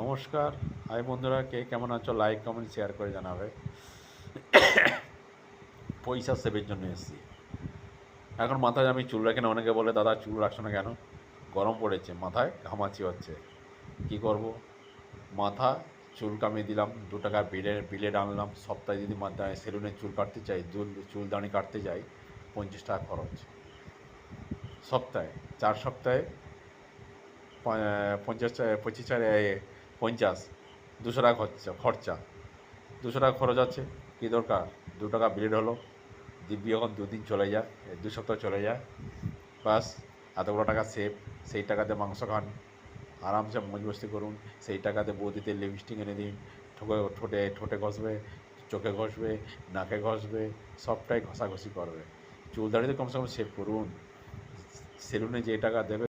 নমস্কার। হাই বন্ধুরা, কে কেমন আছো? লাইক কমেন্ট শেয়ার করে জানাবে। পয়সা সেভের জন্য এসেছি। এখন মাথায় আমি চুল রাখি না। অনেকে বলে, দাদা চুল রাখছো না কেন? গরম পড়েছে, মাথায় ঘামাচি হচ্ছে, কি করব? মাথা চুল কামিয়ে দিলাম, 2 টাকা বিলেট আনলাম। সপ্তাহে যদি মাথায় সেলুনে চুল কাটতে চাই, চুল দাড়ি কাটতে যাই, 50 টাকা খরচ। সপ্তাহে 4 সপ্তাহে 50 200 টাকা খরচা। 200 টাকা খরচ আছে, কী দরকার? 2 টাকা ব্লেড হলো, দিব্যি যখন 2 দিন চলে যায়, 2 সপ্তাহ চলে যায়, বাস এতগুলো টাকা সেভ। সেই টাকাতে মাংস খান, আরামসে মজ মস্তি করুন। সেই টাকাতে বৌদিতে লিপস্টিক এনে দিন, ঠোঁটে ঠোঁটে ঘষবে, চোখে ঘষবে, নাকে ঘষবে, সবটাই ঘষাঘষি করবে। চুল দাড়িতে কমসে কম সেভ করুন। সেলুনে যে টাকা দেবে